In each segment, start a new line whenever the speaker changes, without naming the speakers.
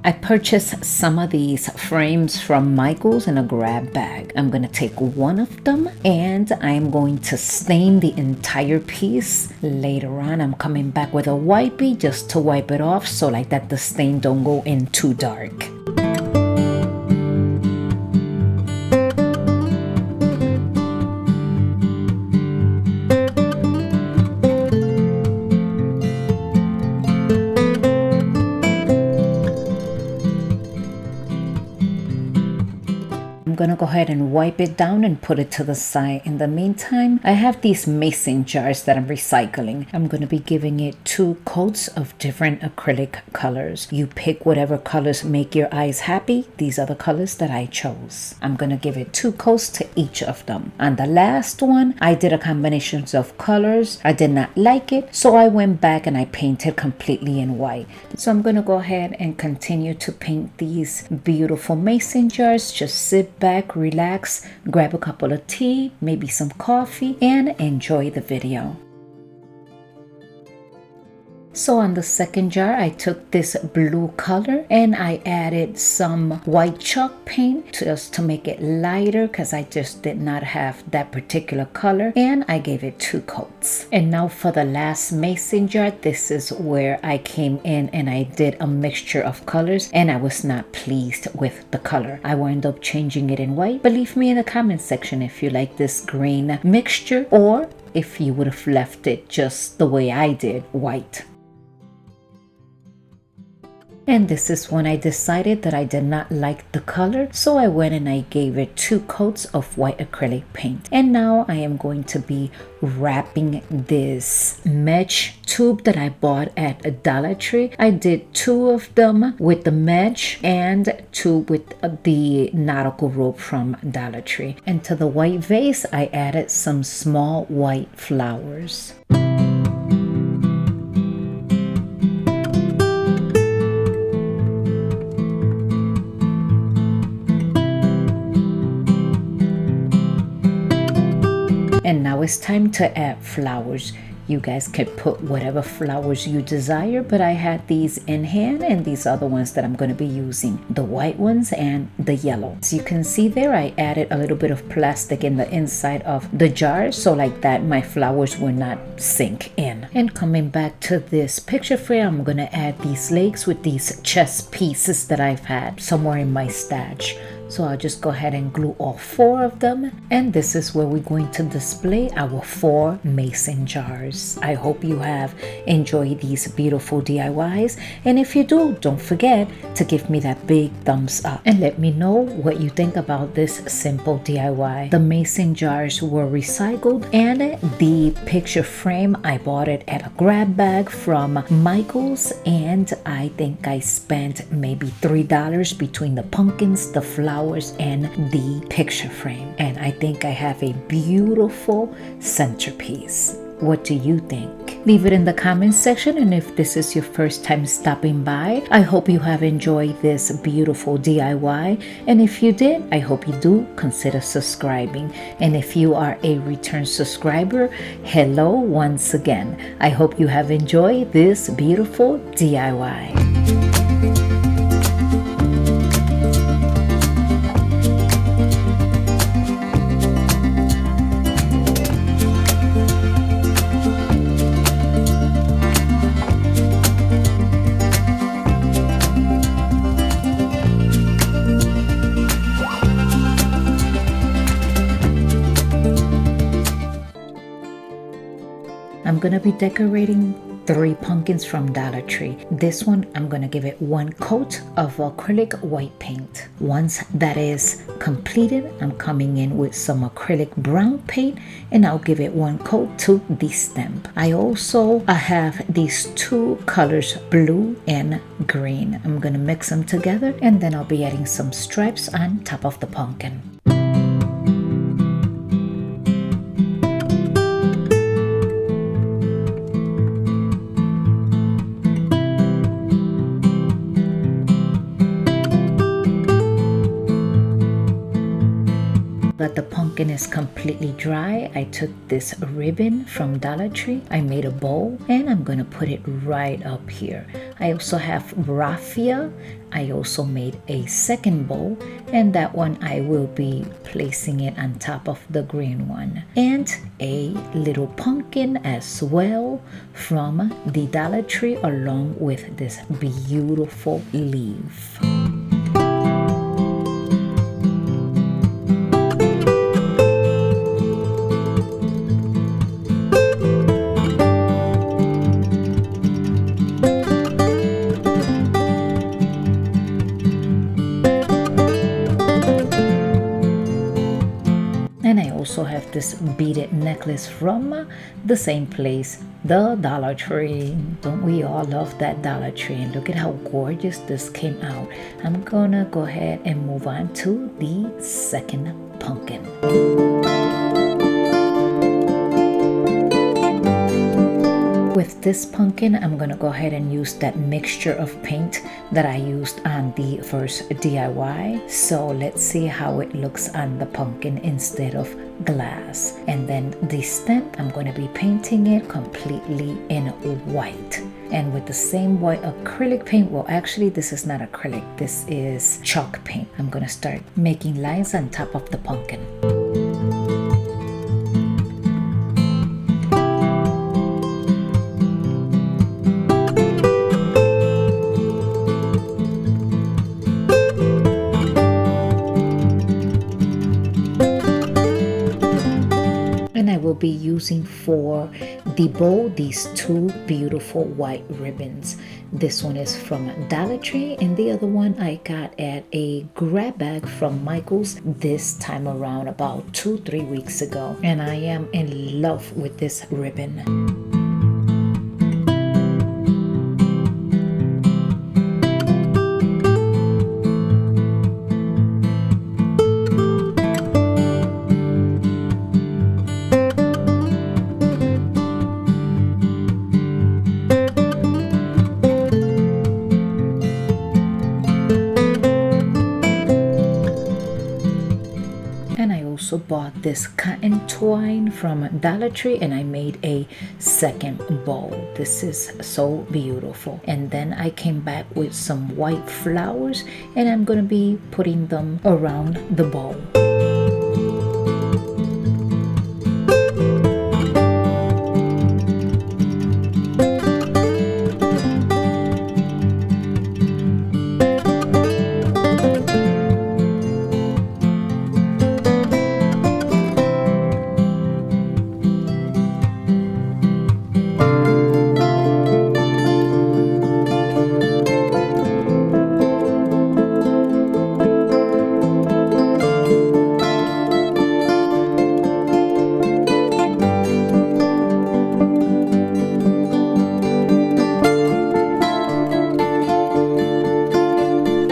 I purchased some of these frames from Michael's in a grab bag. I'm gonna take one of them and I'm going to stain the entire piece. Later on, I'm coming back with a wipey just to wipe it off so like that the stain don't go in too dark. I'm gonna go ahead and wipe it down and put it to the side. In the meantime, I have these mason jars that I'm recycling. I'm gonna be giving it 2 coats of different acrylic colors. You pick whatever colors make your eyes happy. These are the colors that I chose. I'm gonna give it 2 coats to each of them. On the last one, I did a combination of colors. I did not like it, so I went back and I painted completely in white. So I'm gonna go ahead and continue to paint these beautiful mason jars. Just sit back, relax, grab a cup of tea, maybe some coffee, and enjoy the video. So on the second jar, I took this blue color and I added some white chalk paint just to make it lighter because I just did not have that particular color, and I gave it 2 coats. And now for the last mason jar, this is where I came in and I did a mixture of colors and I was not pleased with the color. I wound up changing it in white, but leave me in the comment section if you like this green mixture or if you would have left it just the way I did, white. And this is when I decided that I did not like the color, so I went and I gave it 2 coats of white acrylic paint. And now I am going to be wrapping this mesh tube that I bought at Dollar Tree. I did 2 of them with the mesh and 2 with the nautical rope from Dollar Tree. And to the white vase, I added some small white flowers. And now it's time to add flowers. You guys can put whatever flowers you desire, but I had these in hand and these are the ones that I'm going to be using. The white ones and the yellow. As you can see there, I added a little bit of plastic in the inside of the jar so like that my flowers will not sink in. And coming back to this picture frame, I'm going to add these legs with these chest pieces that I've had somewhere in my stash. So I'll just go ahead and glue all 4 of them. And this is where we're going to display our 4 mason jars. I hope you have enjoyed these beautiful DIYs. And if you do, don't forget to give me that big thumbs up and let me know what you think about this simple DIY. The mason jars were recycled and the picture frame, I bought it at a grab bag from Michael's and I think I spent maybe $3 between the pumpkins, the flowers, and the picture frame. And I think I have a beautiful centerpiece. What do you think? Leave it in the comment section, and if this is your first time stopping by, I hope you have enjoyed this beautiful DIY, and if you did, I hope you do consider subscribing. And if you are a return subscriber, hello once again. I hope you have enjoyed this beautiful DIY. I'm gonna be decorating 3 pumpkins from Dollar Tree. This one, I'm gonna give it 1 coat of acrylic white paint. Once that is completed, I'm coming in with some acrylic brown paint and I'll give it 1 coat to the stem. I also have these 2 colors, blue and green. I'm gonna mix them together and then I'll be adding some stripes on top of the pumpkin. The the pumpkin is completely dry, I took this ribbon from Dollar Tree. I made a bow and I'm gonna put it right up here. I also have raffia. I also made a second bow, and that one I will be placing it on top of the green one. And a little pumpkin as well from the Dollar Tree, along with this beautiful leaf. And I also have this beaded necklace from the same place, the Dollar Tree. Don't we all love that Dollar Tree? And look at how gorgeous this came out. I'm gonna go ahead and move on to the second pumpkin. With this pumpkin, I'm gonna go ahead and use that mixture of paint that I used on the first DIY. So let's see how it looks on the pumpkin instead of glass. And then the stem, I'm gonna be painting it completely in white. And with the same white acrylic paint, well actually this is not acrylic, this is chalk paint. I'm gonna start making lines on top of the pumpkin. Will be using for the bow these two beautiful white ribbons. This one is from Dollar Tree and the other one I got at a grab bag from Michael's this time around about 2-3 weeks ago, and I am in love with this ribbon. Also bought this cotton twine from Dollar Tree and I made a second bow. This is so beautiful. And then I came back with some white flowers and I'm gonna be putting them around the bow.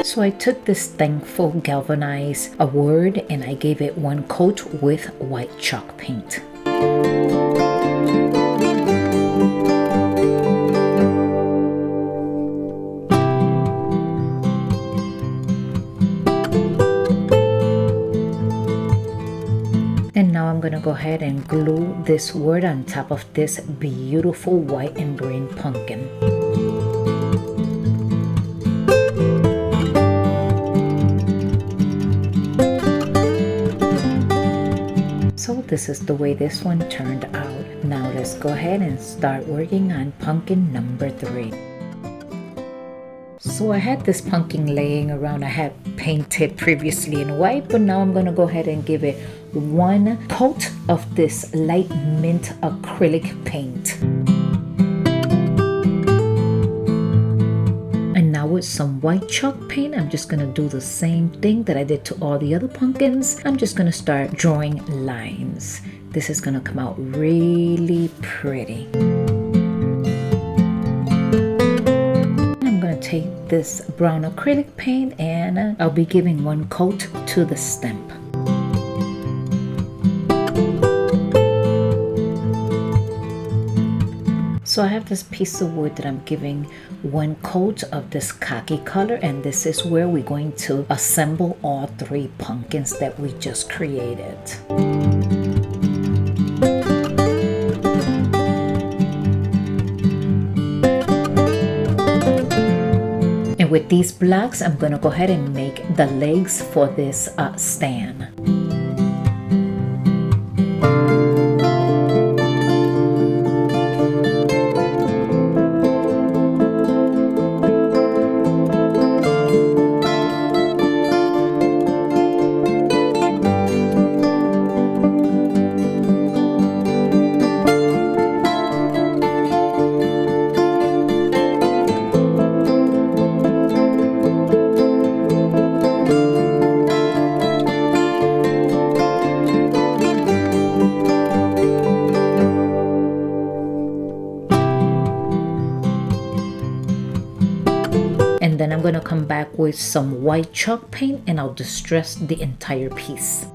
So I took this thankful galvanized award and I gave it one coat with white chalk paint. And now I'm gonna go ahead and glue this word on top of this beautiful white and green pumpkin. So this is the way this one turned out. Now let's go ahead and start working on pumpkin number 3. So I had this pumpkin laying around. I had painted previously in white, but now I'm gonna go ahead and give it one coat of this light mint acrylic paint. And now with some white chalk paint, I'm just gonna do the same thing that I did to all the other pumpkins. I'm just gonna start drawing lines. This is gonna come out really pretty. I'm gonna take this brown acrylic paint and I'll be giving one coat to the stem. So So I have this piece of wood that I'm giving one coat of this khaki color, and this is where we're going to assemble all 3 pumpkins that we just created. And with these blocks, I'm going to go ahead and make the legs for this stand. And then I'm going to come back with some white chalk paint and I'll distress the entire piece.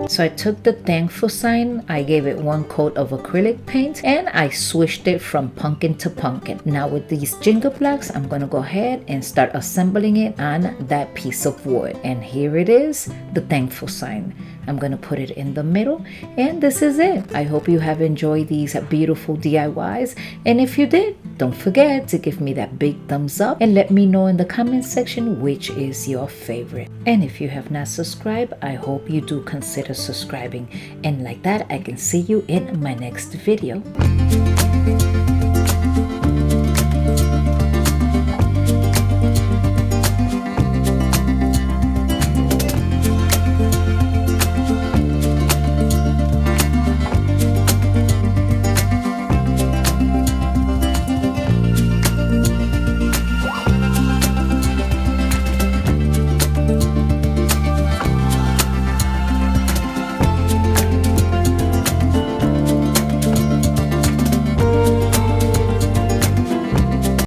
So I took the thankful sign, I gave it 1 coat of acrylic paint, and I switched it from pumpkin to pumpkin. Now with these jingle blocks, I'm going to go ahead and start assembling it on that piece of wood. And here it is, the thankful sign. I'm going to put it in the middle, and this is it. I hope you have enjoyed these beautiful DIYs, and if you did, don't forget to give me that big thumbs up and let me know in the comment section which is your favorite. And if you have not subscribed, I hope you do consider subscribing, and like that I can see you in my next video.